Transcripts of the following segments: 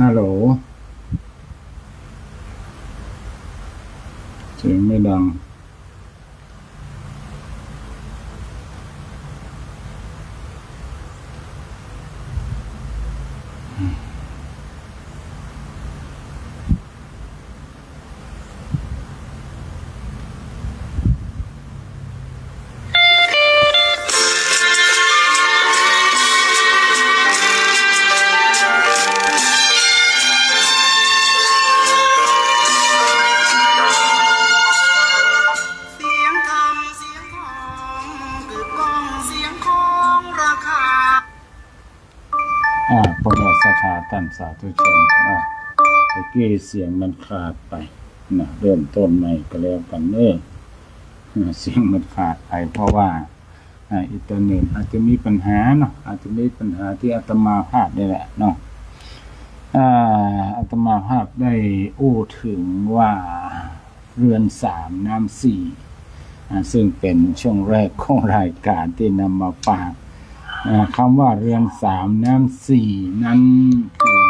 ฮัลโหลเสียงไม่ดังพระสถาท่านสาธุชนเมื่อกี้เสียงมันขาดไปนะเริ่มต้นใหม่ก็แล้วกันเสียงมันขาดไปเพราะว่าอินเทอร์เน็ตอาจจะมีปัญหาเนาะอาจจะมีปัญหาที่อาตมาภาพนี่แหละเนาะอาตมาภาพได้อู้ถึงว่าเรือนสามน้ำสี่ซึ่งเป็นช่วงแรกของรายการที่นำมาฝากคำว่าเรือนสามน้ำสี่นั้นคือ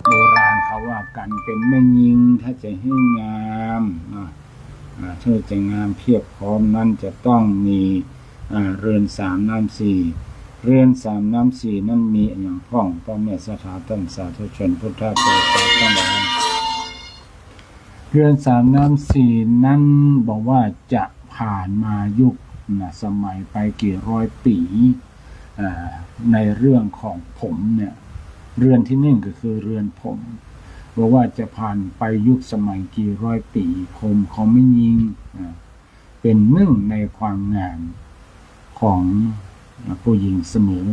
โบราณเขาว่ากันเป็นแม่ยิงถ้าจะให้งามถ้าจะงามเพียบพร้อมนั้นจะต้องมีเรือนสามน้ำสี่เรือนสามน้ำสี่นั้นมีอย่างพ้องพ่อแม่สถาท่านสาธุชนพุทธบริษัททั้งหลายเรือนสามน้ำสี่นั้นบอกว่าจะผ่านมายุคสมัยไปกี่ร้อยปีในเรื่องของผมเนี่ยเรือนที่นี่ก็คือเรือนผมบอกว่าจะผ่านไปยุคสมัยกี่ร้อยปีผมเขาไม่ยิงเป็นหนึ่งในความงามของผู้หญิงเสมอ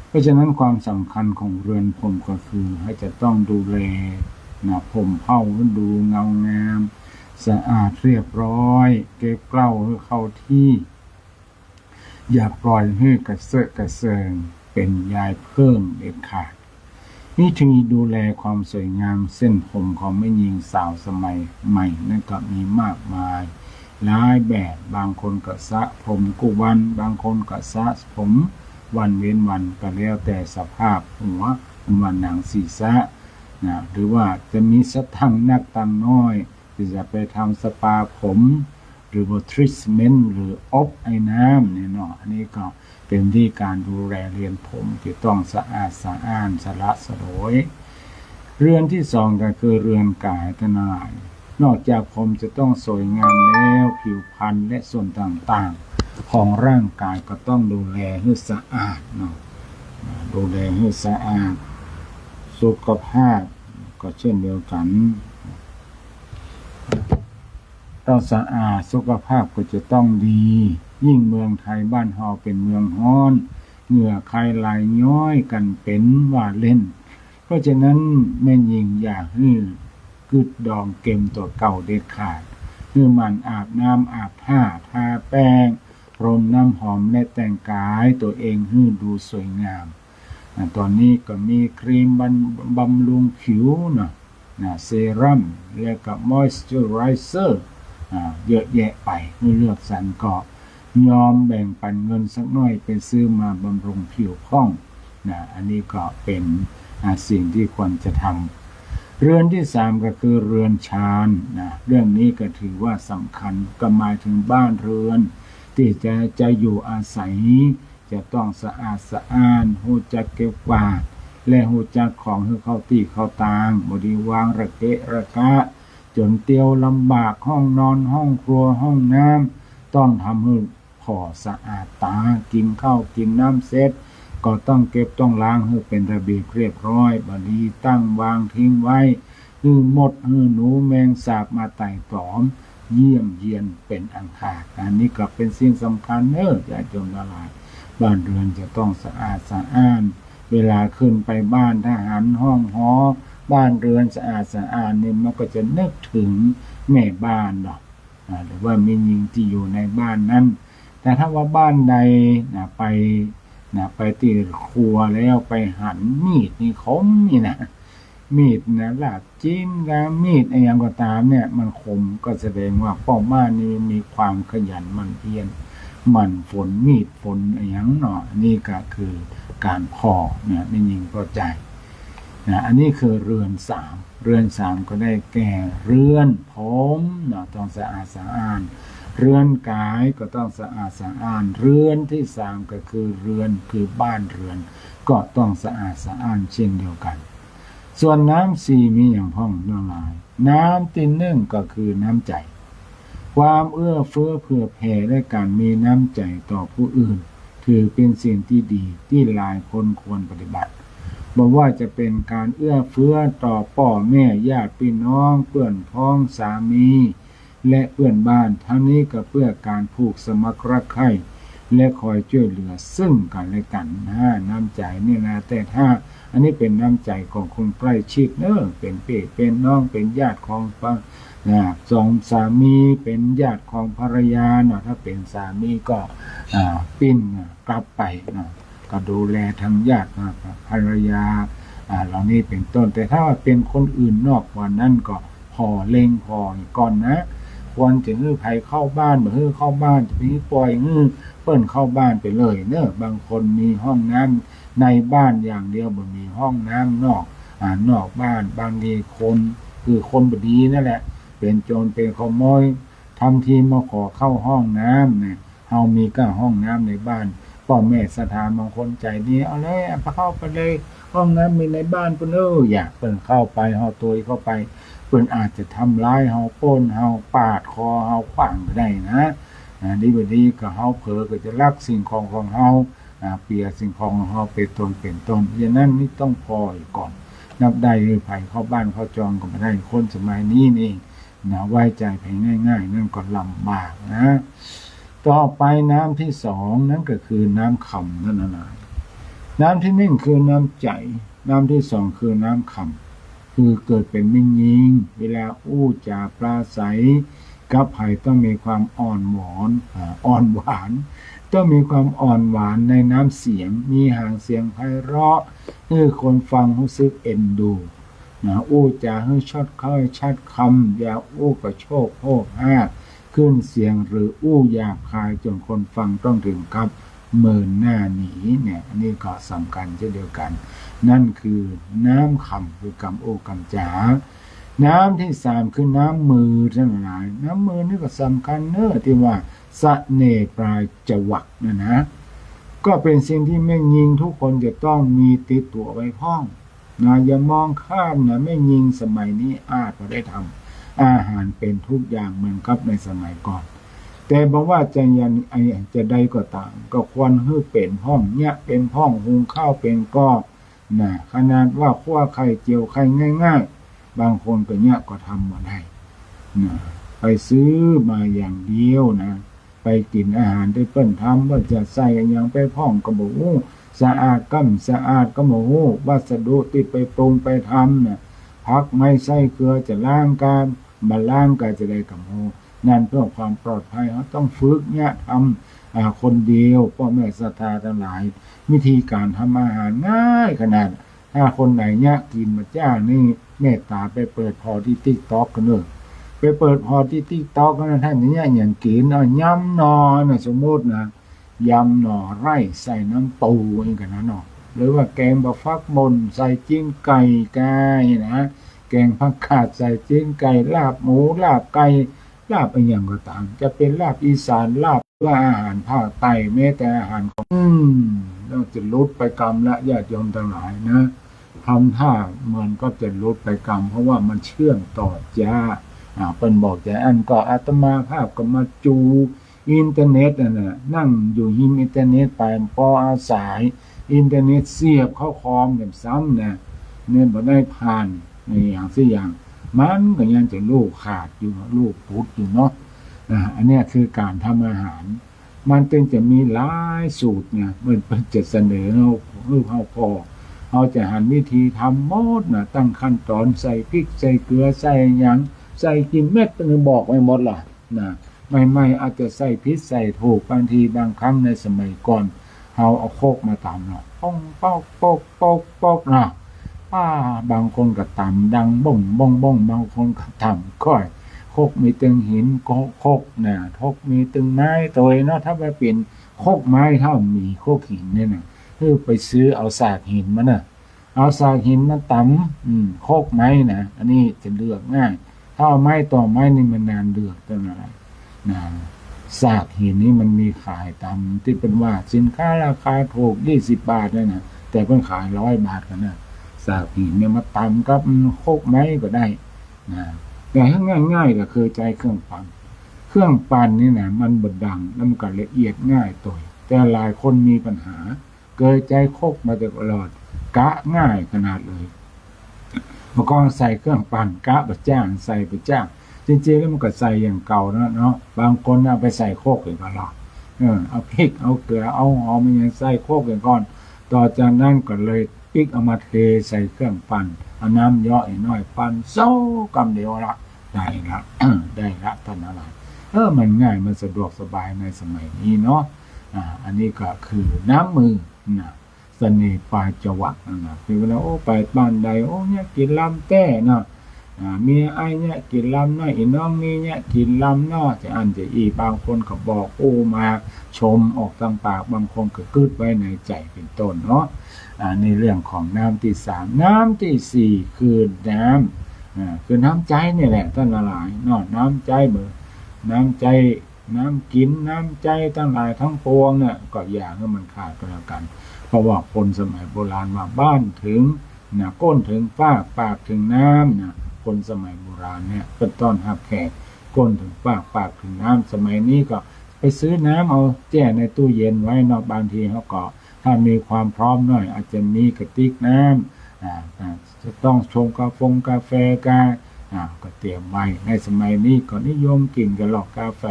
เพราะฉะนั้นความสำคัญของเรือนผมก็คือให้จะต้องดูแลผมเผ้าดูเงางามสะอาดเรียบร้อยเก็บเกล้าให้เข้าที่อย่าปล่อยให้กระเซาะกระเซิงเป็นยายเพิ่มเด็ดขาดวิธีดูแลความสวยงามเส้นผมของแม่หญิงสาวสมัยใหม่นั่นก็มีมากมายหลายแบบบางคนก็สระผมกุวันบางคนก็สระผมวันเว้นวันก็แล้วแต่สภาพหัววันหนังศีรษะหรือว่าจะมีสตังนักตังน้อยที่จะไปทำสปาผมหรือว่าทรีทเมนต์หรืออบไอ้น้ำเนี่ยเนาะอันนี้ก็เป็นที่การดูแลเรียนผมที่ต้องสะอาดสะอ้านสละสลวยเรือนที่สองก็คือเรือนกายทนายนอกจากผมจะต้องสวยงามแล้วผิวพรรณและส่วนต่างๆของร่างกายก็ต้องดูแลให้สะอาดเนาะดูแลให้สะอาดสุขภาพก็เช่นเดียวกันต้องสะอาดสุขภาพก็จะต้องดียิ่งเมืองไทยบ้านเฮาเป็นเมืองร้อนเหงื่อใครไหลย้อยกันเป็นว่าเล่นเพราะฉะนั้นแม่หญิงอยากให้กึดดองเก็มตัวเก่าเด็ดขาดคือมันอาบน้ำอาบท่าทาแป้งพรมน้ำหอมและแต่งกายตัวเองให้ดูสวยงามตอนนี้ก็มีครีมบำรุงผิวเซรั่มและก็มอยส์เจอไรเซอร์เยอะแยะไปเมื่อเลือกสรรก็ยอมแบ่งปันเงินสักหน่อยไปซื้อมาบำรุงผิวพรรณอันนี้ก็เป็นสิ่งที่ควรจะทำเรือนที่สามก็คือเรือนชานเรื่องนี้ก็ถือว่าสำคัญก็หมายถึงบ้านเรือนที่จะอยู่อาศัยจะต้องสะอาดสะอ้านหูจักเก็บกวาดและหูจักของให้เข้าที่เข้าตางบริวางระเกะระกะจนเตียวลำบากห้องนอนห้องครัวห้องน้ำต้องทำให้พอสะอาดตากินข้าวกินน้ำเสร็จก็ต้องเก็บต้องล้างให้เป็นระเบียบเรียบร้อยบดีตั้งวางทิ้งไว้หมดหนูแมงสาบมาไต่ตอมเยี่ยมเยียนเป็นอันขาดอันนี้ก็เป็นสิ่งสำคัญอย่าจมละลายบ้านเรือนจะต้องสะอาดสะอ้านเวลาขึ้นไปบ้านทหารห้องหอบ้านเรือนสะอาดสะอ้านนี่มันก็จะนึกถึงแม่บ้านเนาะหรือว่ามีหญิงที่อยู่ในบ้านนั้นแต่ถ้าว่าบ้านใดไปที่ครัวแล้วไปหั่นมีดนี่คมนี่นะมีดลาบจิ้มกับมีดอย่างก็ตามเนี่ยมันคมก็แสดงว่าพ่อบ้านนี้มีความขยันหมั่นเพียรมันฝนมีดฝนอย่างเนาะนี่ก็คือการพอเนี่ยไม่ยิงก็ใจ อันนี้คือเรือนสามเรือนสามก็ได้แก่เรือนผมต้องสะอาดสะอ้านเรือนกายก็ต้องสะอาดสะอ้านเรือนที่สามก็คือเรือนคือบ้านเรือนก็ต้องสะอาดสะอ้านเช่นเดียวกันส่วนน้ำสี่มีอย่างพ้องละลายน้ำที่หนึ่งก็คือน้ำใจความเอื้อเฟื้อเผื่อแผ่และการมีน้ำใจต่อผู้อื่นถือเป็นสิ่งที่ดีที่หลายคนควรปฏิบัติบอกว่าจะเป็นการเอื้อเฟื้อต่อพ่อแม่ญาติพี่น้องเพื่อนพ้องสามีและเพื่อนบ้านทั้งนี้ก็เพื่อการผูกสมัครรักใคร่และคอยช่วยเหลือซึ่งกันและกันน้ำใจนี่นะแต่ถ้าอันนี้เป็นน้ำใจของคนใกล้ชิดเป็นพี่เป็นน้องเป็นญาติของสองสามีเป็นญาติของภรรยาถ้าเป็นสามีก็ปิ้นกลับไปก็ดูแลทั้งญาติภรรยาเหล่านี้เป็นต้นแต่ถ้าเป็นคนอื่นนอกกว่านั้นก็พอเล็งพอก่อนนะควรจะให้ไผเข้าบ้านบ่ให้เข้าบ้านจะไปปล่อยเปิ้นเข้าบ้านไปเลยบางคนมีห้องน้ำในบ้านอย่างเดียวบ่มีห้องน้ำนอกบ้านบางทีคนคือคนบ่ดีนั่นแหละเป็นโจรเป็นขโมยทำทีมาขอเข้าห้องน้ำเนี่ยเฮามีก็ห้องน้ำในบ้านพ่อแม่ศรัทธาบางคนใจดีเอาเลยเข้าไปเลยห้องน้ำมีในบ้านเพิ่นอยากเพิ่นเข้าไปเฮาตัวเข้าไปเพิ่นอาจจะทำร้ายเฮาปล้นเฮาปาดคอเฮาขว้างก็ได้นะดีบ่ดีก็เฮาเผลอก็จะลักสิ่งของเฮาเปียสิ่งของเฮาเป็นต้นฉะนั้นนี่ต้องพอก่อนนับได้หรือไผเข้าบ้านเข้าจองก็บ่ได้คนสมัยนี้นี่ไว้ใจไผง่ายๆนั่นก็ลำบากนะต่อไปน้ำที่สองนั่นก็คือน้ำคำนั่นน่ะน้ำที่หนึ่งคือน้ำใจน้ำที่สองคือน้ำคำคือเกิดเป็นมิ่งยิงเวลาอู้จาปราศัยกับไผ่ต้องมีความอ่อนหวานต้องมีความอ่อนหวานในน้ำเสียงมีหางเสียงไพเราะให้คนฟังรู้สึกเอ็นดูอู้จาให้ชัดค่อยชัดคำอย่าอู้กระโชกโหกห้าขึ้นเสียงหรืออู้หยาบคายจนคนฟังต้องถึงกับเมินหน้าหนีอันนี้ก็สำคัญเช่นเดียวกันนั่นคือน้ำคำคือกำโอกำจาน้ำที่สามคือน้ำมือทั้งหลายน้ำมือนี่ก็สำคัญที่ว่าสะเนปลายจวักนะก็เป็นสิ่งที่แม่ยิงทุกคนจะต้องมีติดตัวไว้พ้องอย่ามองข้ามแม่ยิงสมัยนี้อาจได้ทำอาหารเป็นทุกอย่างเหมือนกับในสมัยก่อนแต่บอกว่าจะใดก็ตามก็ควรให้เป็นห้องเป็นห้องหุงข้าวเป็นก้อนขนาดว่าคั่วไข่เจียวไข่ง่ายๆบางคนก็ก็ทำมาได้ไปซื้อมาอย่างเดียวไปกินอาหารที่เปิ้นทำว่าจะใส่อย่างไปพ้องก็บอกสะอาดสะอาดก็บอกวัสดุที่ไปปรุงไปทำพักไม่ใส่เกลือจะล้างการมาล้างก็จะได้กับนั่นเพื่อความปลอดภัยเขาต้องฝึกทำคนเดียวพ่อแม่ศรัทธาทั้งหลายวิธีการทำอาหารง่ายขนาดถ้าคนไหนกินมาจ้างนี่เมตตาไปเปิดพอที่TikTokกันไปเปิดพอที่TikTokกันท่านนี้อย่างกินยำหน่อสมมติยำหน่อไร่ใส่น้ำปูอย่างกันหรือว่าแกงบะฟักมนใส่จิ้งไก่แกงผักขาดใส่จิ้งไก่ลาบหมูลาบไก่ลาบอย่างก็ตามจะเป็นลาบอีสานลาบว่าอาหารภาคใต้แม้แต่อาหารของต้องจะลดไปกรรมและญาติโยมทั้งหลายทำท่าเหมือนก็จะลดไปกรรมเพราะว่ามันเชื่อมต่อจ้าเป็นบอกจะอันก็อาตมาภาพก็มาจูอินเทอร์เน็ตนั่งอยู่หิมอินเทอร์เน็ตไปพออาศัยอินเทอร์เน็ตเสียบเข้าคอมแบบซ้ำเนี่ยบ่ได้ผ่านในอย่างสิอย่างมันก็ยังจะลูกขาดอยู่ลูกพุดอยู่อันนี้คือการทำอาหารมันจึงจะมีหลายสูตรมันจะเสนอเราพอเราจะหันวิธีทำหมดตั้งขั้นตอนใส่พริกใส่เกลือใส่อย่างใส่กินเม็ดเป็นบอกไม่หมดล่ะไม่อาจจะใส่พิษใส่ถูกบางทีบางครั้งในสมัยก่อนเราเอาโคกมาตำป้องปอกบางคนก็ตำดังบ้งบางคนก็ตำค่อยโคกมีตึงหินโคกโคกมีตึงไม้ตัวถ้าไปเปลี่ยนโคกไม้เท่ามีโคกหินเนี่ยคือไปซื้อเอาศาสตร์หินมา เอาสากหินมาตำโคกไม้นะอันนี้จะเลือกง่ายถ้าเอาไม้ต่อไม้นี่มันนานเลือกตั้งอะไรนะสากหินนี่มันมีขายตามที่เป็นว่าสินค้าราคาถูก20 บาทเลยนะแต่เพิ่งขาย100 บาทกันนะสากหินเนี่ยมาตำกับโคกไม้ก็ได้นะแต่ถ้าง่ายๆก็คือใจเครื่องปั่นนี่นะมันบดดังแล้วมันก็ละเอียดง่ายตัวแต่หลายคนมีปัญหาเกิดใจโคกมาตลอดกะง่ายขนาดเลยเมื่อก่อนใส่เครื่องปั่นกะบะจ้างใส่บะจ้างจริงๆแล้วมันก็ใส่อย่างเก่าเนาะบางคนเอาไปใส่โคกเลยก็หรอกเอาพริกเอาเกลือเอาหอมมันยังใส่โคกเลยก่อนต่อจากนั้นก็เลยพริกเอามาเทใส่เครื่องปั่นเอาน้ำย่อยน้อยปั่นโซ่กำเดียวละได้ละ ได้ละท่านอะไรมันง่ายมันสะดวกสบายในสมัยนี้เนาะอันนี้ก็คือน้ำมือนะเสน่ห์ปลายจวักนะคือเวลาไปบ้านใดเนี่ยกินลำแต้เนาะมีไอ้เนี่ยกินลำน้อยอีน้องนี่เนี่ยกินลำเนาะจะอันจะอีบางคนก็บอกมาชมออกทางปากบางคนก็กึดไว้ในใจเป็นต้นเนาะในเรื่องของน้ำที่3น้ำที่4คือน้ำคือน้ำใจนี่แหละท่านหลายเนาะน้ำใจเบอร์น้ำใจน้ำกินน้ำใจทั้งหลายทั้งปวงเนี่ยก็อย่างให้มันขาดก็แล้วกันเพราะว่าคนสมัยโบราณว่าบ้านถึงก้นถึงปากถึงน้ำคนสมัยโบราณเนี่ยเป็นต้อนรับแขกก้นถึงปากถึงน้ำสมัยนี้ก็ไปซื้อน้ำเอาแช่ในตู้เย็นไว้เนาะบางทีเขาก็ถ้ามีความพร้อมหน่อยอาจจะมีกระติกน้ำจะต้องชงกาแฟกันก็เตรียมไว้ในสมัยนี้ก็นิยมกินกันหรอกกาแฟ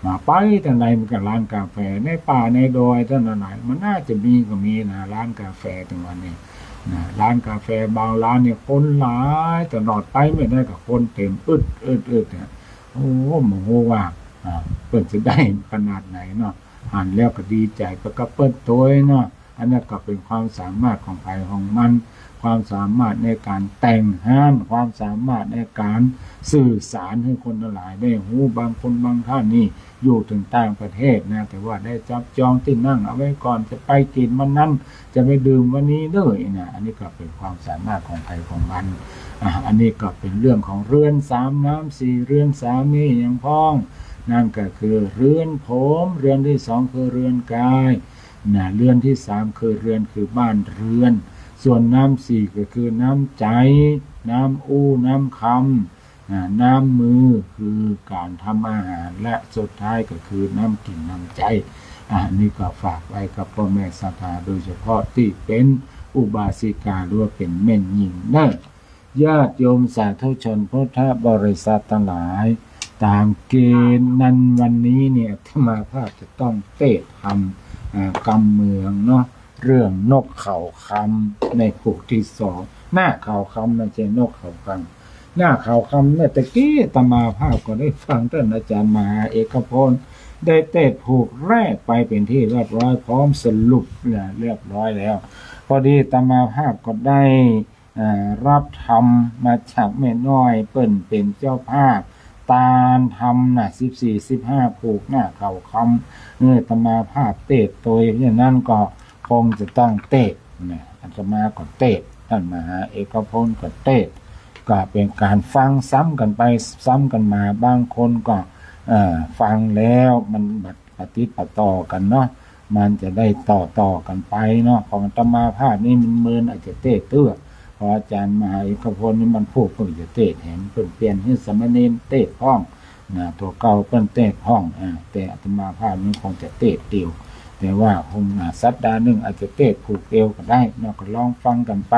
มาไปแต่ไหนมันก็ร้านกาแฟในป่าในดอยท่านไหนมันน่าจะมีก็มีนะร้านกาแฟตรงวันนี้ร้านกาแฟบางร้านเนี่ยคนหลายตลอดไปไม่ได้กับคนเต็มอึดเนี่ยโมโหว่าเปิดจะได้ขนาดไหนเนาะอ่านแล้วก็ดีใจก็เปิดตัวเนาะอันนั้นก็เป็นความสามารถของใครของมันความสามารถในการแต่งห้านความสามารถในการสื่อสารให้คนหลายได้หูบางคนบางท่านนี่อยู่ถึงต่างประเทศนะแต่ว่าได้จับจองที่นั่งเอาไว้ก่อนจะไปกินวันนั้นจะไปดื่มวันนี้เลยนะอันนี้ก็เป็นความสามารถของใครของมันอันนี้ก็เป็นเรื่องของเรือน3น้ำ4เรือน3นี่อย่างพ้องนั่นก็คือเรือนผมเรือนที่2คือเรือนกายเรือนที่3คือเรือนคือบ้านเรือนส่วนน้ำ4ก็คือน้ำใจน้ำน้ำคำน้ำมือคือการทำอาหารและสุดท้ายก็คือน้ำกินน้ำใจนี่ก็ฝากไว้กับพ่อแม่ศรัทธาโดยเฉพาะที่เป็นอุบาสิกาหรือว่าเป็นแม่หญิงญาติโยมสาธุชนพุทธบริษัททั้งหลายตามเกณฑ์นั้นวันนี้เนี่ยธรรมาภาพจะต้องเทศทำกำเมืองเนาะเรื่องนกเขาคำในผูกที่2หน้าเขาคำไม่ใช่นกเขาคำหน้าเขาคำเนี่ยตะกี้ธรรมาภาพก็ได้ฟังท่านอาจารย์มหาเอกพลได้เทศผูกแรกไปเป็นที่เรียบร้อยพร้อมสรุปเรียบร้อยแล้วพอดีธรรมาภาพก็ได้รับธรรมมาจากแม่น้อยเปิ้นเป็นเจ้าภาพตาลทำ14-15ผูกหน้าเขาคำธรรมาภาพเทศโดยอย่างนั้นก็คงจะต้องเทศอาตมาก็เทศท่านมหาเอกพลก็เทศก็เป็นการฟังซ้ำกันไปซ้ำกันมาบางคนก็ฟังแล้วมันปฏิปต่อกันเนาะมันจะได้ต่อกันไปเนาะของธรรมาภาพนี่มันเมินอาจจะเทศเตื้อพออาจารย์มหาเอกพลนี่มันพูดเพิ่งจะเทศเห็นเพิ่งเปลี่ยนให้สมณเณรเทศห้องตัวเก่าเพิ่งเทศห้องแต่อาตมาภาพนี่คงจะเทศเดียวแต่ว่าคงสัปดาห์นึงอาจจะเทศผูกเอวก็ได้เนาะก็ลองฟังกันไป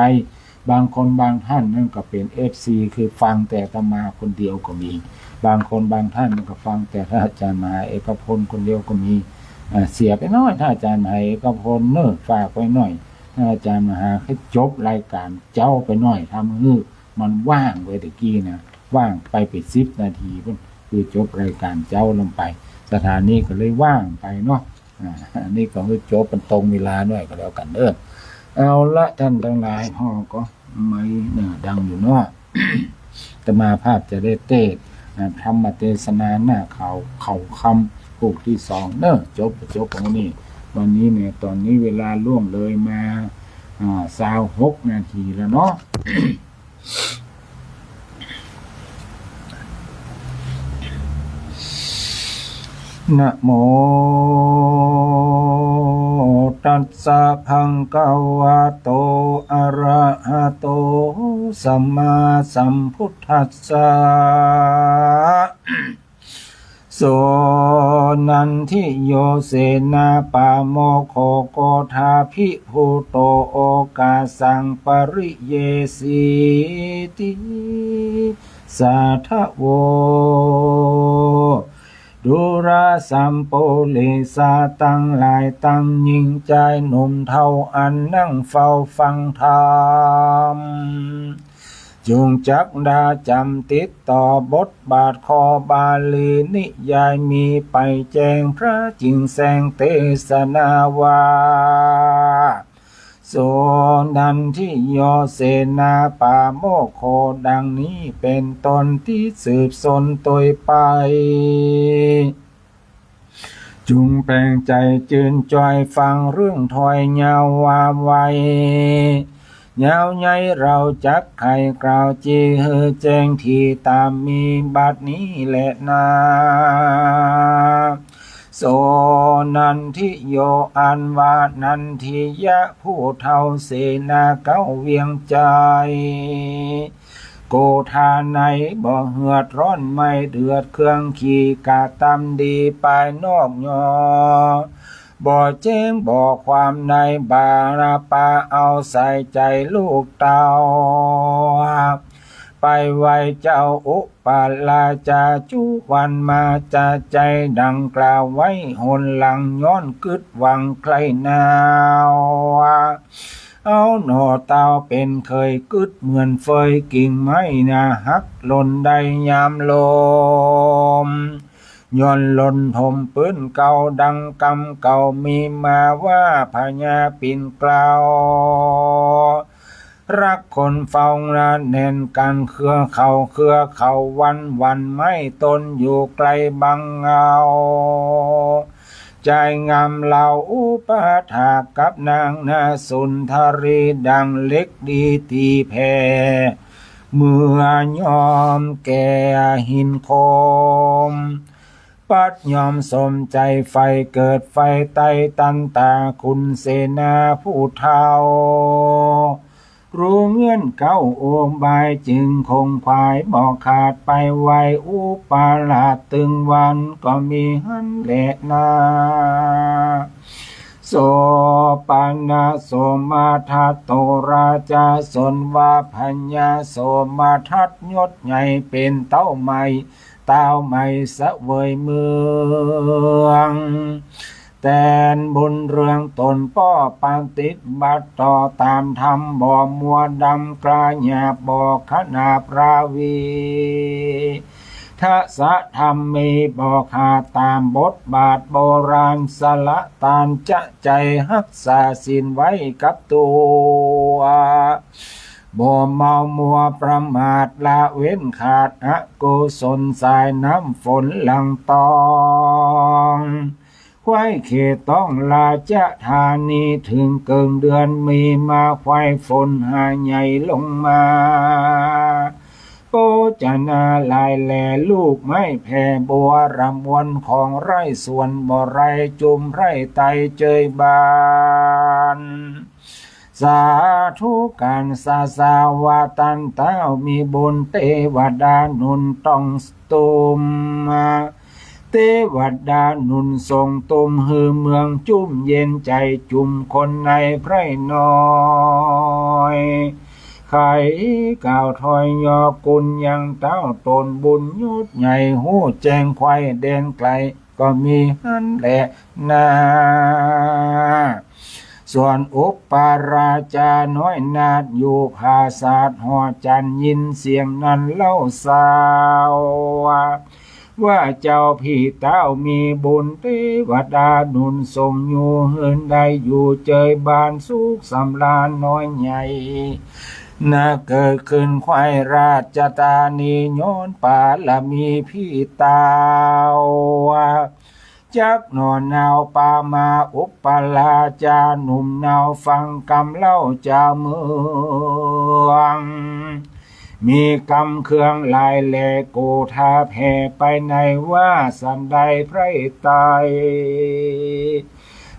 บางคนบางท่านนั่นก็เป็น FC คือฟังแต่อาตมาคนเดียวก็มีบางคนบางท่านก็ฟังแต่อาจารย์มหาเอกพลคนเดียวก็มีเสียไปน้อยถ้าอาจารย์มหาเอกพลฝากไว้หน่อยถ้าอาจารย์มหาให้จบรายการเจ้าไปหน่อยทำให้มันว่างไว้ตะกี้นะว่างไปเป็น10 นาทีพุ่นคือจบรายการเจ้าลงไปสถานีก็เลยว่างไปเนาะอันนี้ก็คือจบเป็นตรงเวลาหน่อยก็แล้วกันเอาละท่านทั้งหลายพ่อก็ไม่ดังอยู่เนาะ แต่มาภาพจะได้เทศธรรมเทศนาหน้าเขาคำผูกที่2จบของนี้วันนี้เนี่ยตอนนี้เวลาล่วงเลยมา 26 นาทีแล้วเนาะ นะโมตัสสะภะคะวะโตอะระหะโตสัมมาสัมพุทธัสสะโสนันทิโยเสนาปาโมโคโกธาภิภูโตโอกาสังปริเยสีติสาทะโวดุราสัมโปเลสาตั้งหลายตั้งยิ่งใจหนุ่มเท่าอันนั่งเฝ้าฟังธรรมจงจักดาจำติดต่อบทบาทคอบาลีนิยายมีไปแจ้งพระจิงแสงเทศนาวาโสนันทิโยเสนาปาโมโคดังนี้เป็นตนที่สืบสนตยไปจุงแปลงใจจืนจอยฟังเรื่องถอยยาววาไวยาวใหญ่เราจักไข่กล่าวจีเฮแจ้งที่ตามมีบัดนี้แหละนาโสนันทิโยอันวานันทิยะผู้เท่าเสนาเก้าเวียงใจโกธาในบ่เหือดร้อนไม่เดือดเครื่องขี่กาตำดีไปนอกยอบ่เจ้งบ่ความในบาราปาเอาใส่ใจลูกเต้าไปไว้เจ้าอุปาลาจาจุวันมาจะใจดังกล่าวไว้หนหลังย้อนกึดหวังใครนาวเอาหน่อเต้าเป็นเคยกึดเหมือนเฟยกิ่งไม้นาหักหล่นได้ยามลมย้อนหล่นทมปืนเก่าดังกำเก่ามีมาว่าพญาปิ่นกล่าวรักคนเฝ้านาแน่นกันเครือเขาวันไม่ตนอยู่ไกลบังเงาใจงามเหล่าอุปถากับนางนาสุนทรีดังเล็กดีตีแผ่เมื่อยอมแก่หินโคมปัดยอมสมใจไฟเกิดไฟไตตันตาคุณเสนาผู้เฒ่ารู้เงื่อนเก้าโอมบายจึงคงภายบอกขาดไปไวอุปาลาดตึงวันก็มีหันแหละนาโสปานาโสมาทัตโตราชาสนวาพัญญาโสมาทัตยศใหญ่เป็นเต้าใหม่เต้าใหม่เสวยเมืองแต่นบุญเรื่องตนป้อปางติดบัตรต่อตามธรรมบ่มัวดำกลาหยาบบ่ขนาบราวีทัศธรรมมีบ่ขาดตามบทบาทโบราณสละตานจะใจรักษาศีลไว้กับตัวบ่เมามัวประมาทละเว้นขาดอกุศลสายน้ำฝนหลังตองไว้เขตต้องลาจะธานีถึงเกิงเดือนมีมาไฟฝนหาใหญ่ลงมาโปจนาลายแลลูกไม้แผ่บัวรำวนของไร่สวนบ่ไรจุมไร่ไตเจยบานสาธุการสาวาตันเต้ามีบุญเทวดานุนต้องตุมเทวดานุนทรงตุมฮือเมืองจุ่มเย็นใจจุ่มคนในไพร่น้อยไข่ก่าวถอยยอกุลยังเต้าตนบุญยุดใหญ่หูแจงควายเด่นไกลก็มีหันแหละนาส่วนอุปาราชาน้อยนาดอยู่ภาษาหอจันยินเสียงนั้นเล่าสาวว่าเจ้าพี่เต้ามีบุญเทวดาหนุนทรงอยู่เฮินได้อยู่เจยบานสุขสำราญน้อยใหญ่น่าเกิดขึ้นควายราชตานีย้อนป่าละมีพี่เต้าเจ จักหนอนนาวปามาอุปปลาจาหนุ่มนาวฟังกำเล่าจาเมืองมีกำเครื่องลายแหลกูทาแผ่ไปในว่าสันใดไพรตาย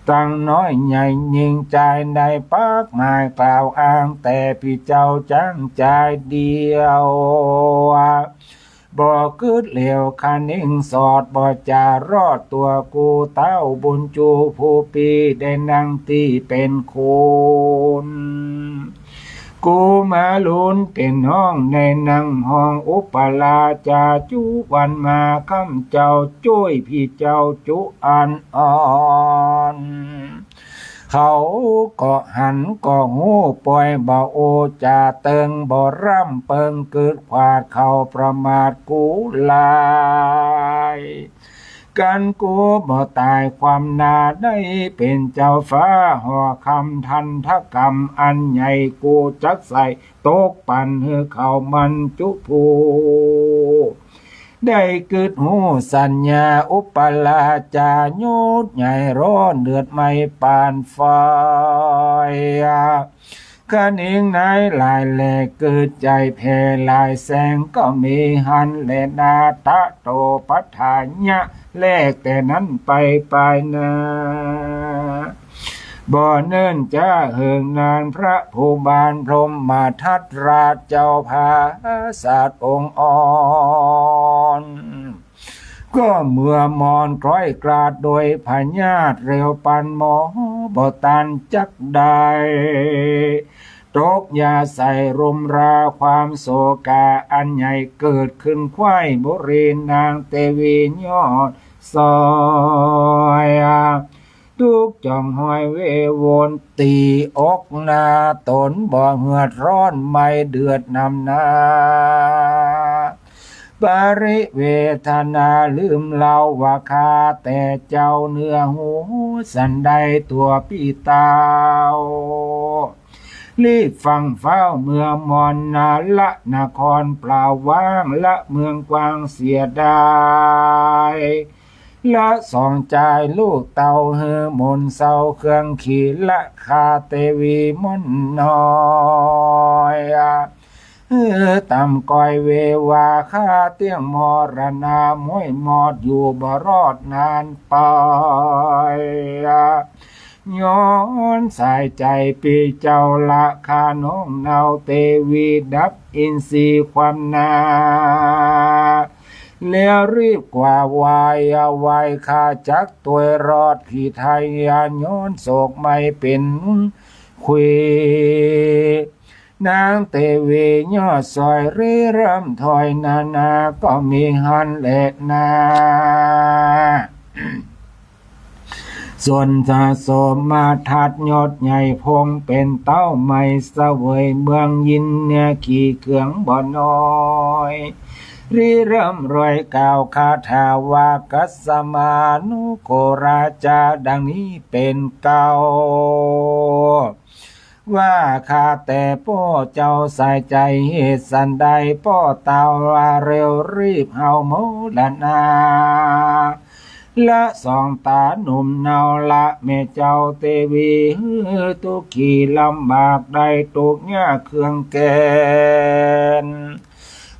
ตั้งน้อยใหญ่ยิ่งใจในปักหมายกล่าวอ้างแต่พี่เจ้าจังใจเดียวบ่กึดเหลวคันนิ่งสอดบ่จารอดตัวกูเต้าบุญจูผู้ปีได้นั่งตีเป็นคนกูมาลุนเป็นห้องในนั่งห้องอุปลาจาจุวันมาคำเจ้าจุ้ยพี่เจ้าจุอันอ่อนเขาก็หันก็หูปล่อยบ่โอจาเติงบ่ร่ำเปิงเกิดขวาดเขาประมาทกูลายกันกูบ่ตายความนาได้เป็นเจ้าฟ้าห่อคำทันทกรรมอันใหญ่กูจักใส่ตกปั่นให้เขามันจุผูได้กึดหูสัญญาอุปลาจาโยดใหญ่ร้อนเดือดไม่ปานไฟขันเองไหนลายแหลกเกิดใจแผ่ลายแสงก็มีหันและนาตะโตปัฏฐาญะแลกแต่นั้นไปนาบ่เนิ่นจ้าเหิงนานพระผู้บานพรหมมาทัตราชเจ้าภาศาสตร์องค์อ่อนก็เมื่อมอนคล้อยกราดโดยพญาตเร็วปันหมอบ่ตันจักได้ตกยาใส่รุมราความโศกาอันใหญ่เกิดขึ้นควายบุรีนางเตวียอดซอยทุกจ่องหอยเววนตีอกนาตนบ่เหือดร้อนไม่เดือดนำนาปริเวทนาลืมเล่าว่าคาแต่เจ้าเนื้อหูสันใดตัวพี่ตาวรีบฟังเฝ้าเมืองมอนนาละนครเปล่าว่างละเมืองกวางเสียดายละสองใจลูกเต่าเฮมนเศร้าเครื่องขี่ละคาเตวีมนน้อยต่ำก้อยเววาข้าเตี้ยงมรณามวยมอดอยู่บ่รอดนานไปย้อนสายใจปีเจ้าละคาน้องเนาเตวีดับอินทรีย์ความนาแล้วรีบกว่าวายเอาไว้ข้าจักตัวรอดพี่ไทยย้อนโศกไม่เป็นคุยนางเตวียอดซอยรีรำถอยนาก็มีหันเล็กนาส่วนทาโสมาทัดยอดใหญ่พงเป็นเต้าไม่เสวยเมืองยินเนี่ยขี่เครื่องบ่น้อยรีรำรอยกล่าวคาถาวากัสมานุโกราจาดังนี้เป็นเก่าว่าข้าแต่พ่อเจ้าใส่ใจเหตุสันใดพ่อเต่าเร็วรีบเฮาโมลนาละสองตาหนุ่มเนาละแม่เจ้าเตวีตุขี่ลำบากได้ตุกหญ้าเครื่องแกน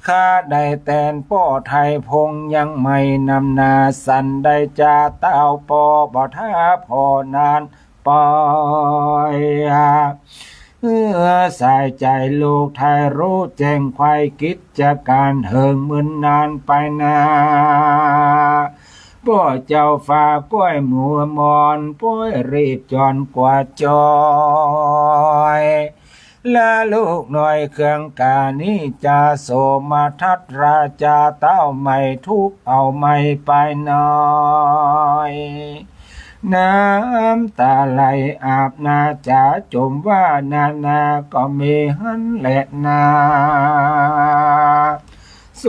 ข้าได้แต่นป้อไทยพงยังไม่นำนาสันได้จาเต้าปอบ่ท่าพอนานปอยสายใจลูกไทยรู้แจ้งควายกิจการเหิงมึนนานไปนาป้อเจ้าฟ้าก้อยหมูมอนป้อยรีบจอนกว่าจอยและลูกหน่อยเครื่องกานี้จะโสมาทัดราชาเต้าไม่ทุกเอาไม่ไปน้อยน้ำตาไหลอาบนาจาจมว่านาก็มีหันแหละนาโส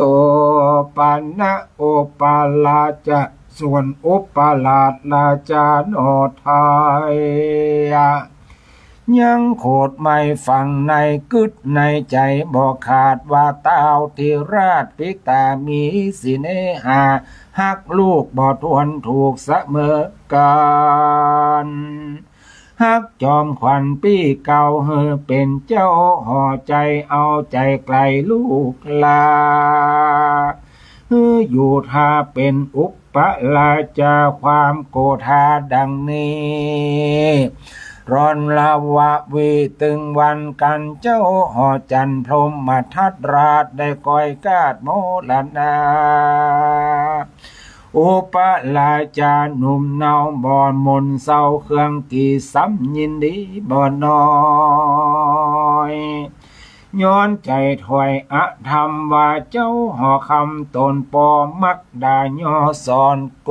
ปันนะโอปาลาจะส่วนอุปลาดลาจาโนไทย ยังโคตรไม่ฟังในกึดในใจบอกขาดว่าเต้าที่ราชพิกตามีสิเนหาฮักลูกบ่ทวนถูกเสมอกันฮักจอมขวัญปีเก่าเฮอเป็นเจ้าห่อใจเอาใจไกลลูกลาอยู่ถ้าเป็นอุปลาจาความโกธาดังนี้ร้อนลาวะวีตึงวันกันเจ้าห่อจันพรหมทัตราชได้ก้อยกาดโมลนาอุปลาจาหนุ่มเนาบอนมนเศร้าเครื่องกี่ซ้ำยินดีบ่น้อยย้อนใจถอยอะธรรมว่าเจ้าห่อคำตนปอมักดาย่อสอนโก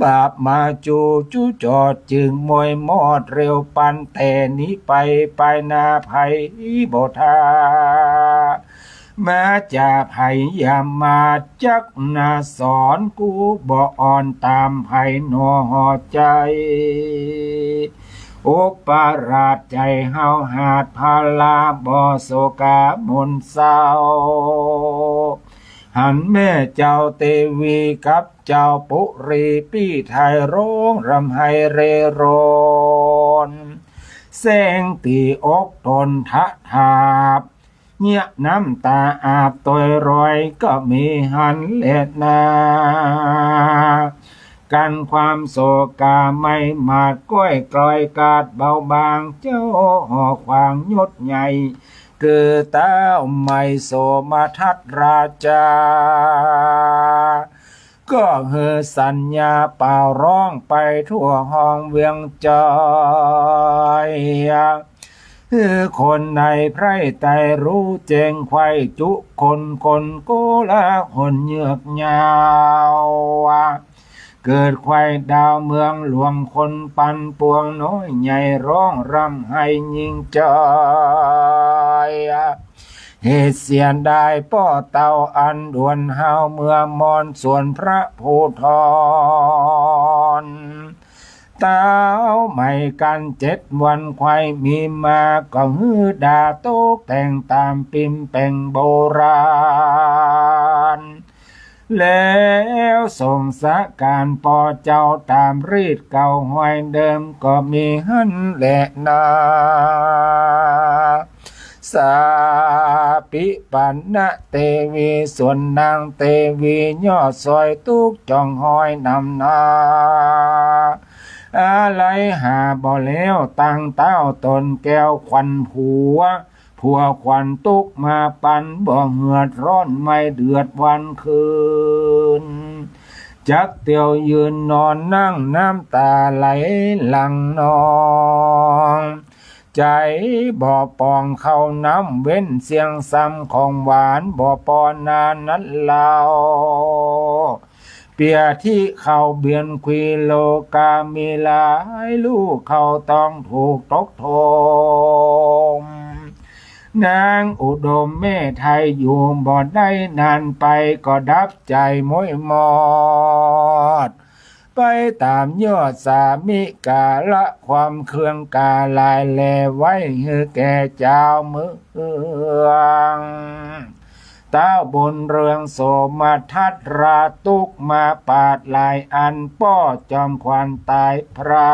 บาปมาจูจูจอดจึงมวยมอดเร็วปันแต่นี้ไปนาภัยโบทาแม้จะพยายามมาจักนาสอนกูบ่อ่อนตามภัยหนอใจโอปาราชใจเฮาหาดพาลาบ่โศกามนเศร้าหันแม่เจ้าเตวีกับเจ้าปุรีปี้ไทยร้องรำไห้เรโรนแสงตีอกตนทะทาบเงียน้ำตาอาบตัวรอยก็มีหันเล็ดนากันความโศกาไม่มาดก้อยกลอยกาดเบาบางเจ้าห่อควางยศใหญ่คือเต้าไม่โสมาทัตราชาก็เฮสัญญาเป่าร้องไปทั่วห้องเวียงใจคนในไพร่ไตรู้เจงไข่จุคนโกละคนเยือกยาวเกิดไข่ดาวเมืองหลวงคนปันปวงน้อยใหญ่ร้องรำให้ยิ่งใจเหตุเสียนได้ป้อเต่าอันด่วนเฮาเมื่อมอนส่วนพระโพธรเต้าไม่กัน7 วันควายมีมาก็ฮือดาโตกแต่งตามปิมแป่งโบราณแล้วส่งสะการปอเจ้าตามรีดเก่าห้อยเดิมก็มีหันแหละนาสาปิปันนะเตวีส่วนนางเตวีย่อซอยตุกจองห้อยนำนาอะไรหาบ่แล้วตั้งเต้าตนแก้วควันผัวควันตุกมาปันบ่เหือดร้อนไม่เดือดวันคืนจักเตียวยืนนอนนั่งน้ำตาไหลหลังนองใจบ่ปองเข้าน้ำเว้นเสียงซ้ำของหวานบ่ปอนนานนั้นเล่าเปียที่เขาเบียนควีโลกามีหลายลูกเขาต้องถูกตกโทมนางอุดมแม่ไทยอยู่บ่ได้นานไปก็ดับใจม้อยมอดไปตามยอดสามิกาละความเครื่องกาลายแลไว้ให้แก่เจ้าเมืองเต้าบนเรืองโสมทัตราตุกมาปาดลายอันป้อจอมควันตายพระ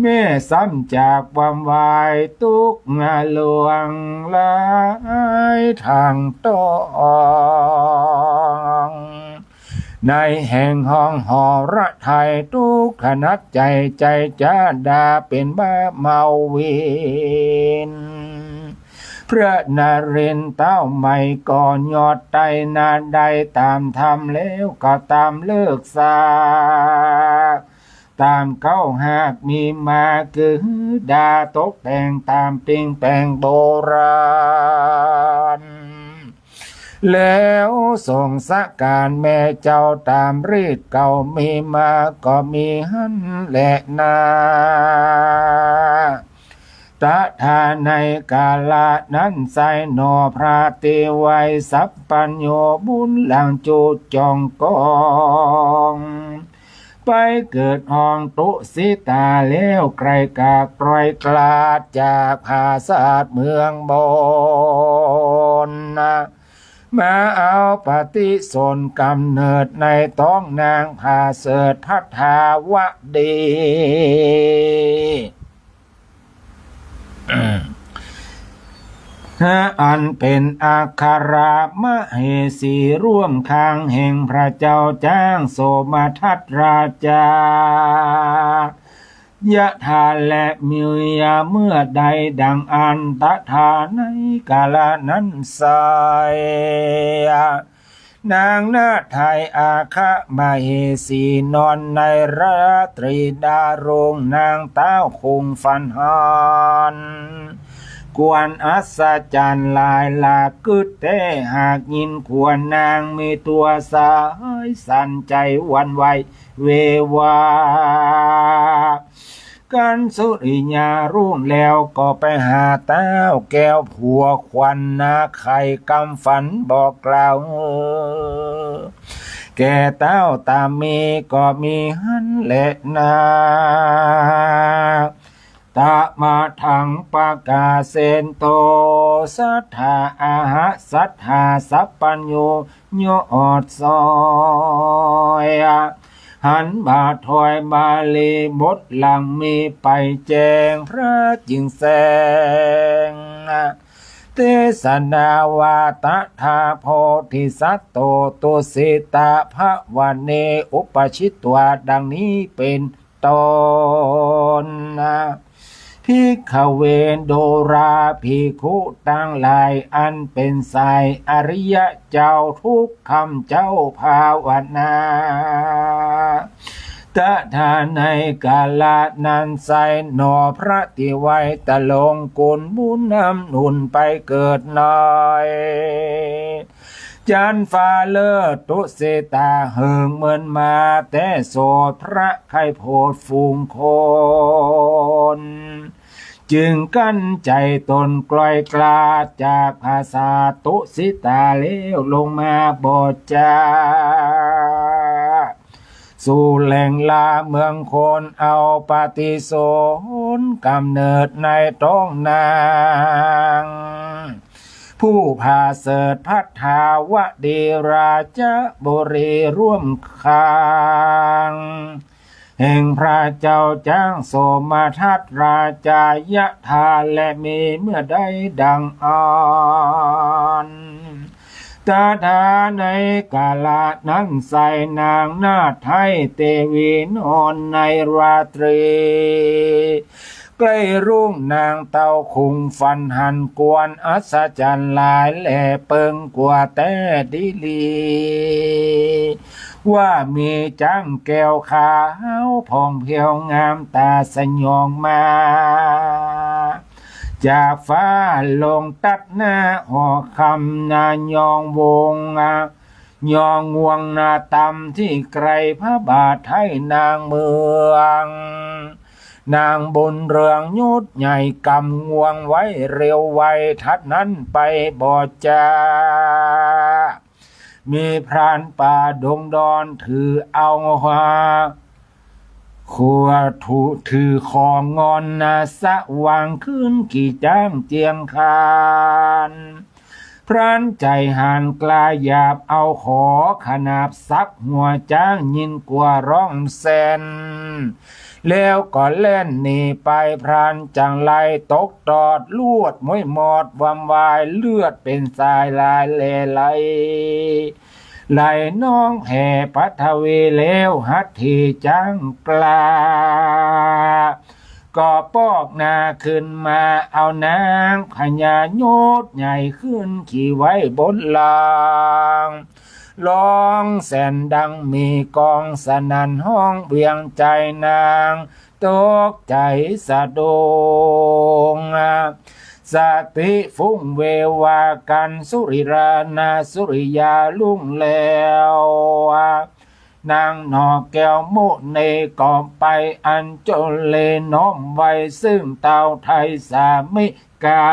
แม่ซ้ำจากความวายตุกงาหลวงหลายทางต้องในแห่งห้องหอระไทยทุกขนักใจจะดาเป็นบ้าเมาวินพระนเรนเต้าไม่ก่อนยอดไตนาใดตามทำแล้วก็ตามเลิกซาตามเข้าหากมีมาคือดาตกแต่งตามปิงแปงโบราณแล้วส่งสะการแม่เจ้าตามรีดเก่ามีมาก็มีหันแหละนาตะทาในกาลนั้นใส่นอพระเตไวสัพปัญโยบุญหลังจูจองกอง ไปเกิดห้องตุสิตาแล้วไกลกากปล่อยกลาดจากภาษาทเมืองบนมาเอาปฏิสนกำเนิดในท้องนางพาเสดพัทาวดีอันเป็นอาคารามเหสีร่วมข้างแห่งพระเจ้าจ้างโสมทัตราชายะธาและมิยาเมื่อใดดังอันตถาในกาลนั้นไสนางนาไทยอาคะมาเหสีนอนในราตรีดารงนางเต้าคงฟันหอนกวนอัศจรรย์ลายลากึดแต่หากยินควรนางมีตัวสายสั่นใจวันไหวเววากันสุริยารุ่งแล้วก็ไปหาเต้าแก้วผัวควันนาไข่กำฝันบอกกล่าวแก่เต้าตามมีก็มีหันแหละนาตะมาทังปากาเซนโตสัทธาอาหะสัทธาสัพปัญโยโยอดซอยหันบาถอยบาลีบทหลังมีไปแจงพระจิงแสงเทศนาวาตถาโพธิสัตโตตุสิตาภวเนอุปชิตวาดังนี้เป็นต้นภิกขเวนโดราภิกขุตั้งหลายอันเป็นสายอริยะเจ้าทุกคำเจ้าภาวนาตถาในกาลนั้นใสหนอพระติไว้ตะลงกุลบุญนำหนุนไปเกิดหน่อยจันฟ้าเลิศตุเสตาเหิงเหมือนมาแต่โสดพระไข่โพดฟูงคนจึงกั้นใจตนกลอยกลาดจากภาษาตุสิตาเลี้ยวลงมาบอดจาสู่แหล่งลาเมืองคนเอาปฏิโสนกำเนิดในท้องนางผู้พาเสดพัทาวดีราชบุรีร่วมข้างแห่งพระเจ้าจ้างโสมทัตราชายะธาและมีเมื่อใดดังอ่อนตถาในกาลนั้นใส่นางนาไทยเตวีนอนในราตรีใกล้รุ่งนางเต้าคุงฟันหันกวนอัศจรรย์หลายแหล่เปิงกว่าแต่ดิลีว่ามีจังแก้วขาวผ่องเพียวงามตาสยองมาจากฟ้าลงตัดหน้าหอคำนายองวงยองงวงนาตำที่ไกลพระบาทให้นางเมืองนางบนเรืองยุดใหญ่กำงวงไว้เร็วไวทัดนั้นไปบอดจามีพรานป่าดงดอนถือเอาหัวขัวถูถือของงอนนาสะวางขึ้นกี่จ้างเจียงคานพรานใจหันกลายหยาบเอาขอขนาบซักหัวจ้างยินกว่าร้องแสนแล้วก็เล่นหนีไปพรานจังไลตกตอดลวดม้วยหมอดวำวายเลือดเป็นสายลายเลไหลน้องแห่ปัทวีเลวหัตถีจังกลาก็ปอกหน้าขึ้นมาเอานางพญาโยดใหญ่ขึ้นขี่ไว้บนหลังร้องแสนดังมีกองสนั่นห้องเวียงใจนางตกใจสะดุ้งสติฟุ้งเววากันสุริรานาสุริยาลุ่งแล้วนางนอแก้วโมเนก่อไปอันจนเลน้อมไว้ซึ่งเต่าไทยสามิกา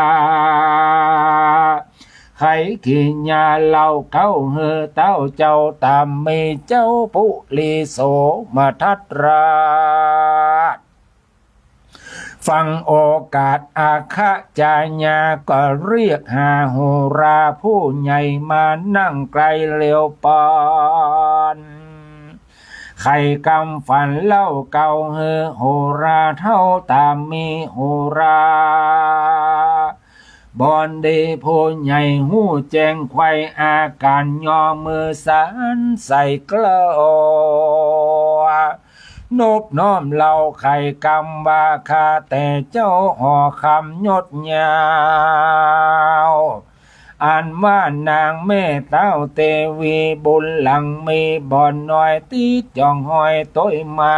ไข่ขี้ยาเล่าเก้าเฮอเต้าเจ้าตามมีเจ้าปุลีโสมาทัตราชฟังโอกาสอาคาจายาก็เรียกหาโหราผู้ใหญ่มานั่งไกลเร็วปอนไข่กำฝันเล่าเก่าเฮอโหราเท่าตามมีโหราบอนเดผู้ใหญ่หูแจ้งไข่อาการย่อมือสานใส่กล้านบน้อมเล่าไข่กำบาคาแต่เจ้าห่อคำยดยาวอ่านว่านางแม่เต้าเตวีบุญหลังมีบ่อนน้อยตีจองหอยต้อยมา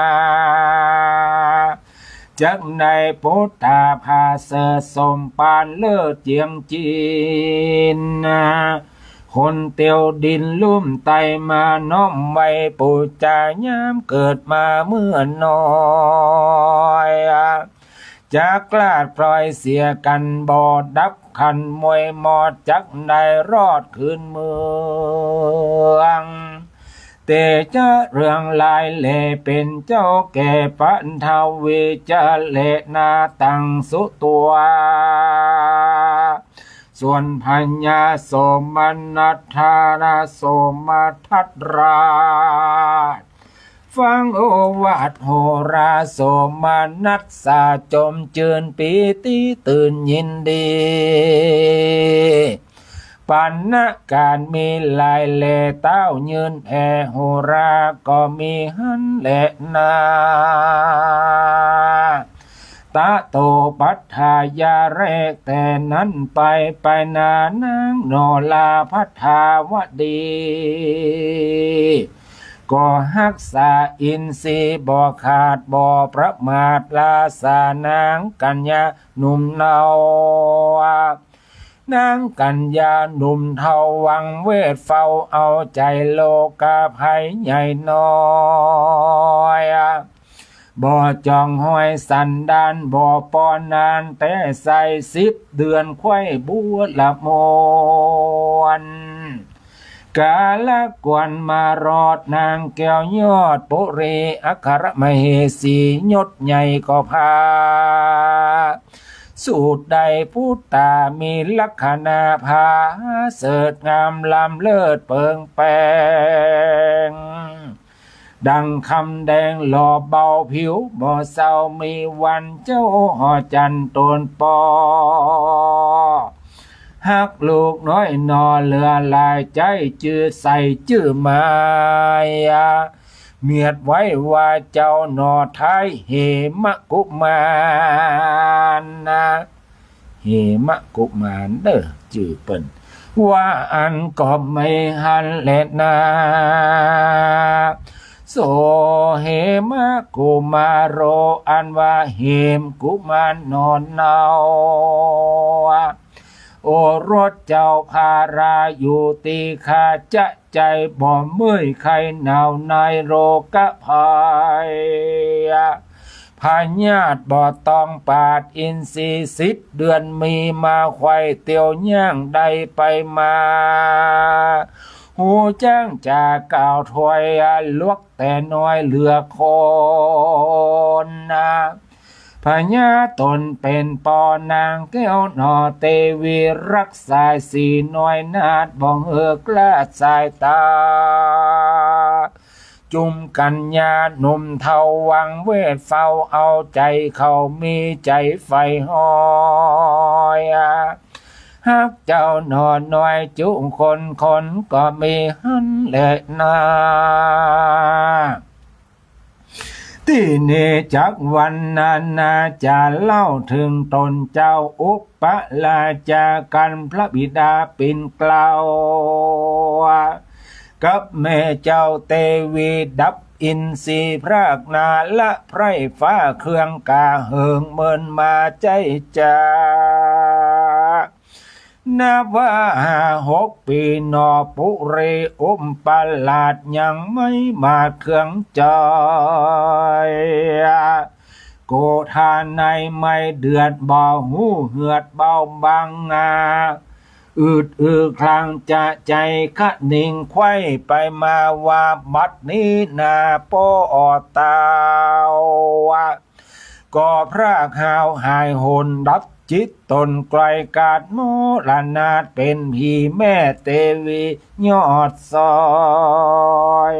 จักในพุทธาภาเสสมปานเลิศเจียงจีนคนเตียวดินลุ่มไตมาน้อมไว้ปูจายามเกิดมาเมื่อน้อยจะกล้าปล่อยเสียกันบ่ดับขันมวยหมอดจักได้รอดคืนเมืองเตจะเรื่องลายเล่เป็นเจ้าแก่ปันทวีจะเลนาตังสุตัวส่วนพัญญาโสมนัทธาราโสมทัตราชฟังโอวาทโหราโสมนัสสาจมเจือนปีติตื่นยินดีปันนาการมีลายเล่เต้ายืนแผ่โหราก็มีหันแหละนาตาโตปัฏฐายาเรกแต่นั้นไปนานางโนลาพัทธาวดีก็หักษาอินทรีย์บ่ขาดบ่ประมาทลาสานางกัญญาหนุ่มเนานางกัญญาหนุ่มเทาวังเวทเฝ้าเอาใจโลกาภัยใหญ่น้อยบ่จองห้อยสันดานบ่ปอนนานแต่ใส่10 เดือนไข่บัวละมวนกาละกวนมารอดนางแก้วยอดปุรีอัครมเหสียศใหญ่ก็พาสูตรใดพุทธามีลักษณะภาเสดงามลำเลิศเปิงแปงดังคำแดงหล่อเบาผิวบ่เศร้ามีวันเจ้าหอจันตนปอหักลูกน้อยนอเลือลายใจจื้อใส่จื้อมายาเมียดไว้ว่าเจ้าหนอไทยเหมะกุมารนะเหมะกุมารเด้อจื้อเปิ้นว่าอันก็ไม่หันแลนาโสเหมะกุมารโรอันว่าเหมกุมารนอนเนาโอรสเจ้าพาราอยู่ตีขาจะใจบ่เมื่อยใครหนาวในโรกภัยพญาติบ่ต้องปาดอินทรี10 เดือนมีมาไข่เตียวย่างใดไปมาหูจ้างจากก่าวถวยลวกแต่น้อยเหลือคนนะพญาตนเป็นปอนางแก้วนอเตวีรักษาสีน้อยนาดบ่งเฮือกลาดสายตาจุมกัญญาหนุ่มเทาวังเวทเฝ้าเอาใจเขามีใจไฟห้อยหักเจ้านอนน้อยจุคนก็มีหันแหละนาที่นี่จากวันนาจะเล่าถึงตนเจ้าอุปลาจากันพระบิดาปิ่นเกล้ากับแม่เจ้าเตวีดับอินทรีพรากนาละไพร่ฟ้าเครื่องกาเหิงเมินมาใจจ้านับว่า6 ปีนอปุเรปลาดยังไม่มาเครื่องจอยโกธาในไม่เดือดบ่หูเหือดเบาบางงา ครั้งจะใจคะนิ่งไขว้ไปมาว่าบัดนี้นาโปอตาวะก็พระข่าวหายหนดับจิตตนไกลกาดโมลนาดเป็นผีแม่เตวียอดซอย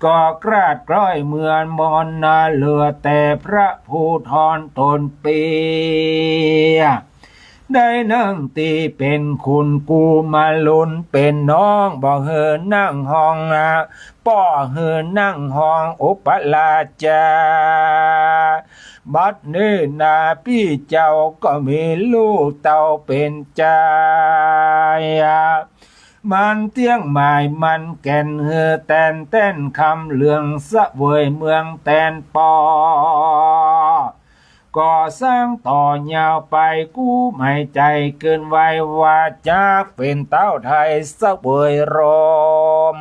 ก็กราดกร้อยเหมือนมอนนาเหลือแต่พระผู้ทอนตนเปียได้นั่งตีเป็นคุณกูมาลุนเป็นน้องบ่เฮินนั่งห้องป้อเฮินนั่งห้องอุปลาจาบัดนี้นาพี่เจ้าก็มีลูกเต่าเป็นใจมันเตี้ยงหมายมันแก่นเฮือแตนเต้นคำเหลืองสะเวยเมืองแตนปอก่อสร้างต่อยาวไปกู้ไม่ใจเกินไว้ว่าจากเป็นเต้าไทยสะเวยรม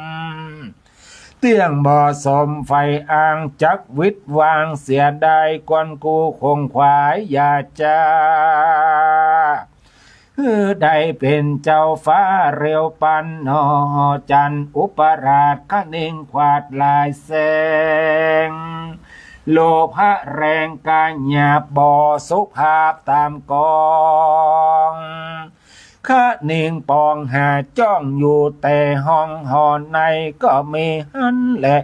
เตี้ยงบ่อสมไฟอ่างจักวิตวางเสียได้กวนกูคงควายอย่าจ้าได้เป็นเจ้าฟ้าเร็วปันนอจันอุปราชคะนิ่งขวาดลายแสงโลภะแรงกาหยาบบ่อสุภาพตามกองคะนิ่งปองหาจ้องอยู่แต่ห้องหอในก็มีหันแหละ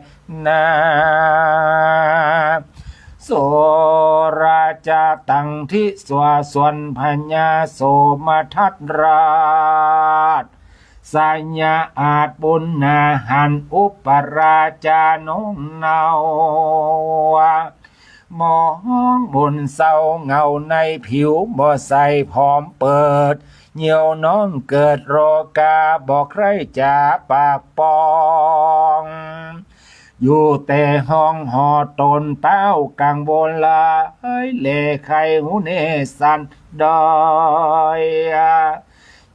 นาโสราจาตังทิสวาสวนพญาโสมทัตราชสายญาอาจบุญนาหันอุปราจานงเนามองบนเศร้าเงาในผิวบ่ใส่พร้อมเปิดเหี่ยวน้องเกิดโรกาบอกใครจะปากปองอยู่แต่ห้องหอตนเต้ากังวลลายเล่ไขหูเนสันดอย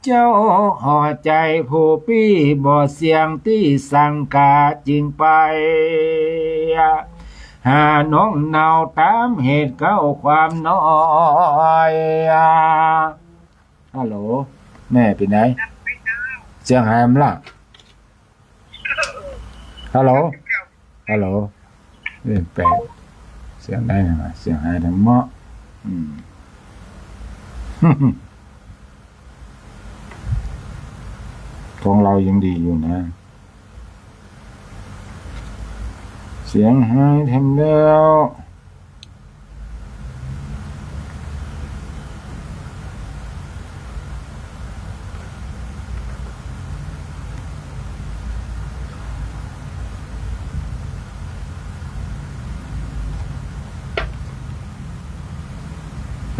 เจ้าห่อใจผู้ปี้บ่เสียงที่สังกาจริงไปหาน้องเนาตามเหตุเก้าความน้อยฮัลโหลแม่ไปไหนเสียงหายมั้ยล่ะฮัลโหลฮัลโหลเล่นแปลกเสียงได้ไหมเสียงหายทั้งหมดของเรายังดีอยู่นะเสียงหายทำแล้ว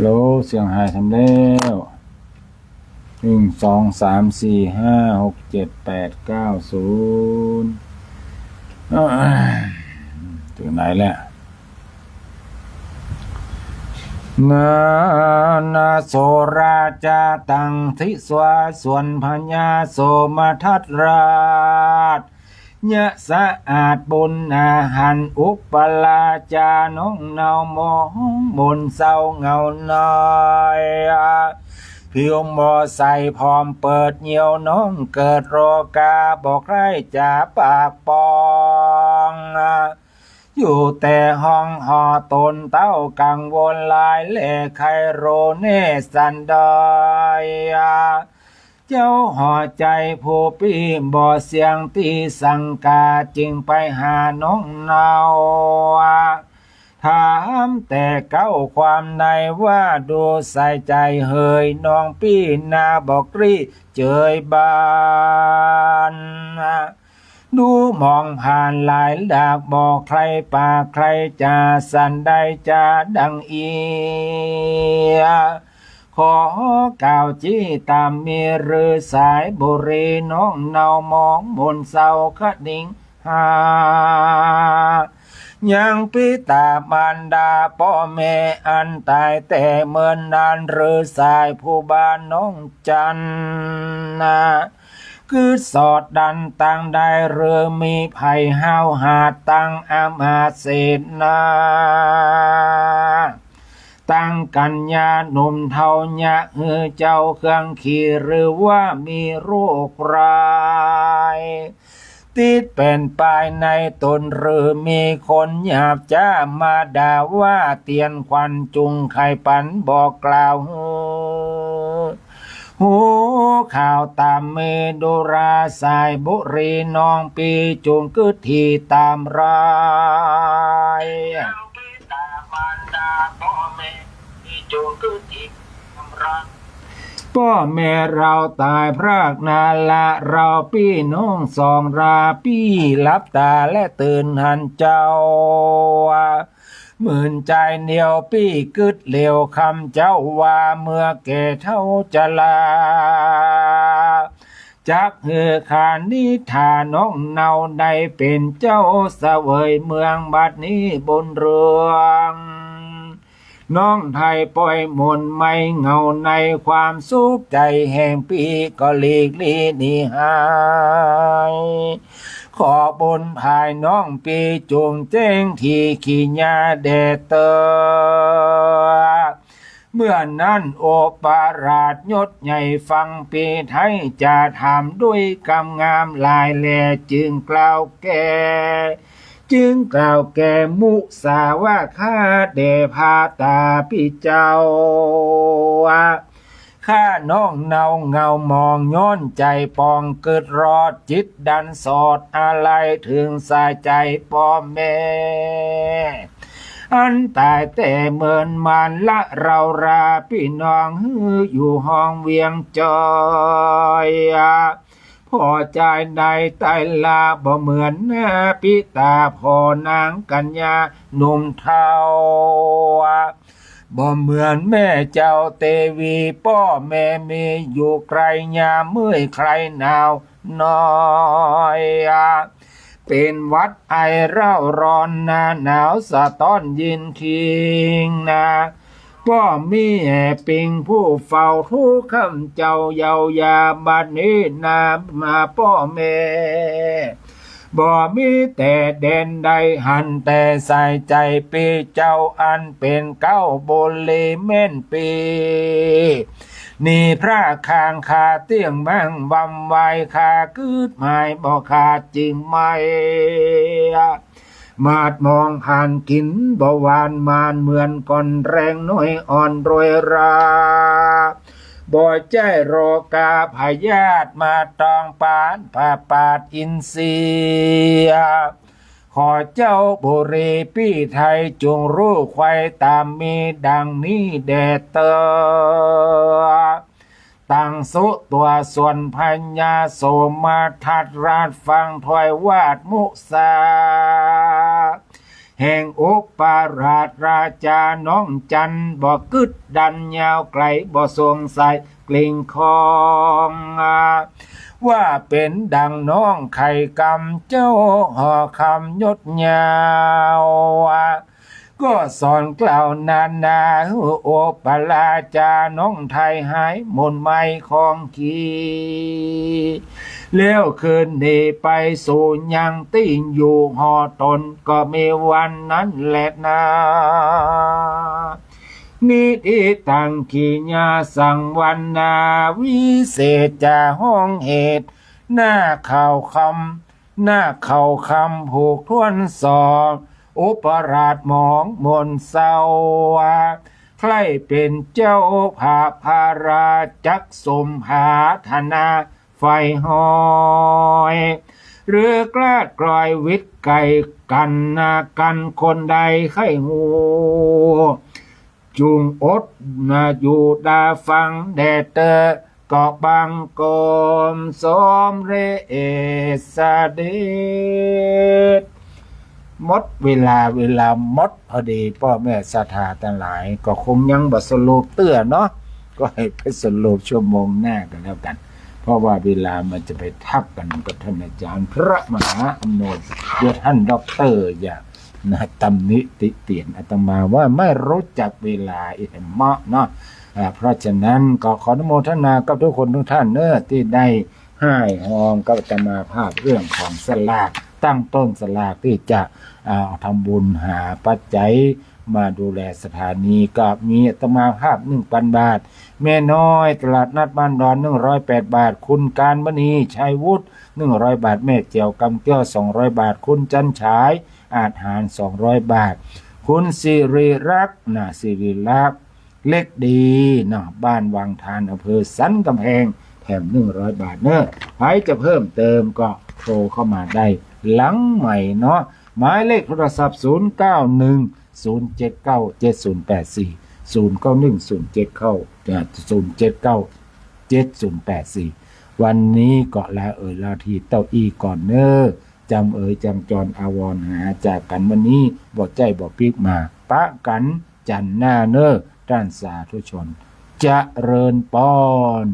โหลเสียงหายทำแล้ว1 2 3 4 5 6 7 8 9 0ถึงไหนแล้วนาโสราจาตังทิสวาส่วนพญาโสมทัตราชยะสะอาดบุญอาหันอุปลาจาน้องเนามองบนเศร้าเงาน้อยผิวบ่ใส่พร้อมเปิดเหี่ยวน้องเกิดโรกาบอกใครจะปากปองอยู่แต่ห้องหอตนเต้ากังวลลายเล่ไคโรเนสันดอยเจ้าห่อใจผู้ปี้บ่เสียงตีสังกาจึงไปหาน้องเนาถามแต่เก้าความในว่าดูใส่ใจเฮยน้องปี้นาบอกรีเจยบานดูมองผ่านหลายดากบอกใครปากใครจะสันได้จะดังเอียขอกล่าวจี้ตามมีหรือสายบุรีน้องเนามองบนเสาคะดิ่งหายังปิตามารดาพ่อแม่อันตายแต่เมื่อนนานหรือสายผู้บ้านน้องจันนาคือสอดดันตังได้เรือมีภัยห้าวหาตังอามาเสนา ตั้งกัญญาหนุ่มเทายะเจ้าเครื่องขี่หรือว่ามีโรคร้ายติดเป็นปลายในตนหรือมีคนหยาบจ้ามาด่าว่าเตียนควันจุงไข่ปันบอกกล่าวหูข่าวตามเมดุราสายบุรีน้องปีจุงกึศทีตามรายพ่อแม่เราตายพรากนาละเราพี่น้องสองราพี่ลับตาและตื่นหันเจ้าหมื่นใจเหนียวปี้กึดเหลียวคำเจ้าว่าเมื่อแก่เท่าจะลาจักขานิทาน้องเนาได้เป็นเจ้าเสวยเมืองบัดนี้บนเรืองน้องไทยปล่อยมนไม่เงาในความสุขใจแห่งปีก็หลีกลี่นี่หายขอบนภายน้องปีจงเจ้งที่ขี้ญาเดเตอเมื่อนั้นโอปาราชยศใหญ่ฟังปีไทยจะทำด้วยกำงามลายแลจึงกล่าวแก่มุสาว่าข้าเดพาตาพี่เจ้าข้าน้องเนาเงามองย้อนใจปองเกิดรอดจิตดันสอดอะไรถึงสายใจพ่อแม่อันตายแต่เมินมันละเราราพี่น้องอยู่ห้องเวียงจอยพอใจในไตลาบ่เหมือนปิตาพอนางกัญญาหนุ่มเทาบ่เหมือนแม่เจ้าเตวีพ่อแม่มีอยู่ไกลยามเมื่อยใครหนาวน้อยเป็นวัดไอเร่าร้อนหนาวสะต้อนยินคิงพ่อมีแห่ปิงผู้เฝ้าทุกคำเจ้าเยาวยาบัดนี้มาพ่อแม่บ่มีแต่เด่นใดหันแต่ใส่ใจปีเจ้าอันเป็นเก้าโบลีเม่นปีนี่พระคางคาเตียงแมงบำไวคาคืดหมายบ่ขาดจริงไหมมาดมองผ่านกินบ่หวานมานเหมือนก่อนแรงน้อยอ่อนโรยราบ่ใจโรกาพยาธิมาตองปานผ่าปาดอินเสียขอเจ้าบุรีพี่ไทยจงรู้ไว้ตามมีดังนี้แด่เตอตั้งสุตัวส่วนพัญญาโสมาทัดราชฟังถอยวาดมุสาแห่งอุปาราชราชาน้องจันบ่กึดดันยาวไกลบ่สงสัยกลิ่งคองว่าเป็นดังน้องไข่กำเจ้าห่อคำยศยาวก็สอนกล่าวนาโอปลาจาน้องไทยหายมนไม่ของขีเลี้ยวคืนนี้ไปสู่ยังติ้งอยู่หอตนก็มีวันนั้นแหละนะนิติตังขีญาสังวันนาวิเศษจาห้องเหตุหน้าเข่าคำผูกทวนสอบอุปราชหมองมนเศร้าใครเป็นเจ้าภาพาราจักสมหาธนาไฟหอยหรือกล้ากลอยวิทย์ไก่กันคนใดไข้หูจุงอดอยู่ดาฟังแดดเตอก็บังกมสมเรสเดชหมดเวลาหมดพอดีพ่อแม่ศรัทธาทั้งหลายก็คงยังบ่สรุปเตื้อเนาะก็ให้ไปสรุปชั่วโมงหน้ากันแล้วกันเพราะว่าเวลามันจะไปทับกันกับท่านอาจารย์พระมหาอำนวยเดี๋ยวท่านด็อกเตอร์อย่าตำหนิติเตียนอาตมาว่าไม่รู้จักเวลาอีกเหมาะเนาะเพราะฉะนั้นก็ขออนุโมทนากับทุกคนทุกท่านที่ได้ให้หองกับอาตมาภาพเรื่องของสลากตั้งต้นสลากที่จะทำบุญหาปัจจัย มาดูแลสถานีก็มีอัตมาภาพ 1,000 บาทแม่น้อยตลาดนัดบ้านดอน108 บาทคุณการมณีชัยวุฒิ100 บาทแม่เจียวกำเกี้ยว200 บาทคุณจันฉายอาหาร200 บาทคุณสิริรักษ์สิริรักษ์เล็กดีบ้านวังทานอำเภอสันกำแพงแถม100 บาทใครจะเพิ่มเติมก็โทรเข้ามาได้หลังใหม่หมายเลขโทรศัพท์0910797084 0910797084วันนี้ก็ลาลาทีเต้าอี้ก่อนจำจรอาวรหาจากกันวันนี้บ่ใจบ่ปีกมาปะกันจันหน้าด้านสาธุชนเจริญปอน